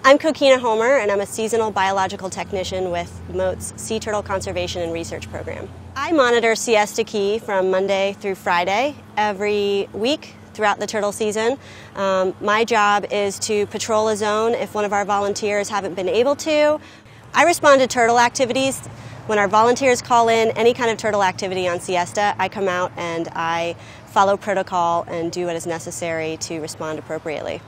I'm Coqunia Homer, and I'm a seasonal biological technician with Mote's Sea Turtle Conservation and Research Program. I monitor siesta key from Monday through Friday every week throughout the turtle season. My job is to patrol a zone if one of our volunteers haven't been able to. I respond to turtle activities. When our volunteers call in any kind of turtle activity on siesta, I come out and I follow protocol and do what is necessary to respond appropriately.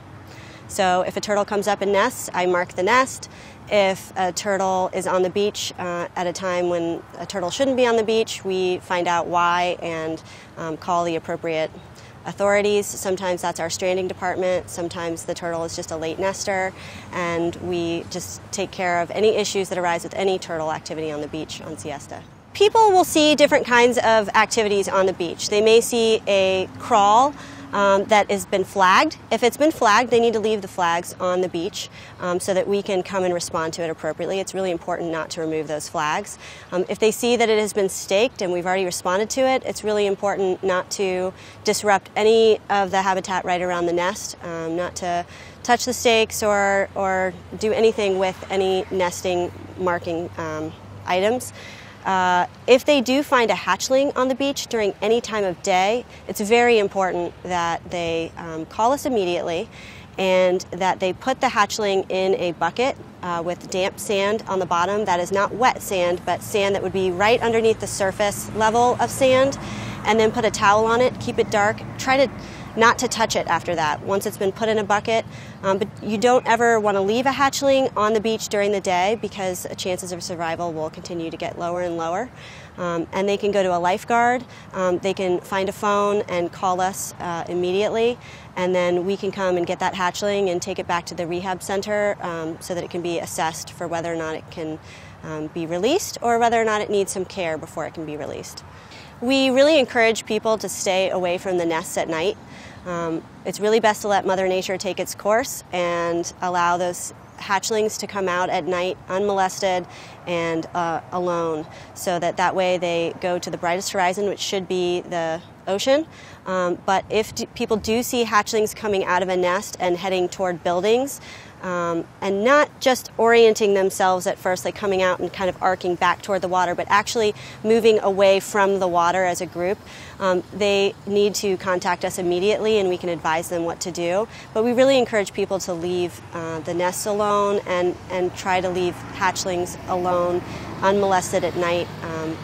So if a turtle comes up and nests, I mark the nest. If a turtle is on the beach at a time when a turtle shouldn't be on the beach, we find out why and call the appropriate authorities. Sometimes that's our stranding department, sometimes the turtle is just a late nester, and we just take care of any issues that arise with any turtle activity on the beach on siesta. People will see different kinds of activities on the beach. They may see a crawl that has been flagged. If it's been flagged, they need to leave the flags on the beach so that we can come and respond to it appropriately. It's really important not to remove those flags. If they see that it has been staked and we've already responded to it, it's really important not to disrupt any of the habitat right around the nest, not to touch the stakes or do anything with any nesting marking items. If they do find a hatchling on the beach during any time of day, it's very important that they call us immediately and that they put the hatchling in a bucket with damp sand on the bottom. That is not wet sand, but sand that would be right underneath the surface level of sand, and then put a towel on it, keep it dark. Try to not to touch it after that, once it's been put in a bucket. But you don't ever want to leave a hatchling on the beach during the day because chances of survival will continue to get lower and lower. And they can go to a lifeguard, they can find a phone and call us immediately, and then we can come and get that hatchling and take it back to the rehab center so that it can be assessed for whether or not it can be released or whether or not it needs some care before it can be released. We really encourage people to stay away from the nests at night. It's really best to let Mother Nature take its course and allow those hatchlings to come out at night unmolested and alone, so that way they go to the brightest horizon, which should be the ocean. But if people do see hatchlings coming out of a nest and heading toward buildings, and not just orienting themselves at first, like coming out and kind of arcing back toward the water, but actually moving away from the water as a group, they need to contact us immediately and we can advise them what to do. But we really encourage people to leave the nests alone and try to leave hatchlings alone, unmolested at night.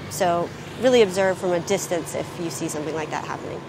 So really observe from a distance if you see something like that happening.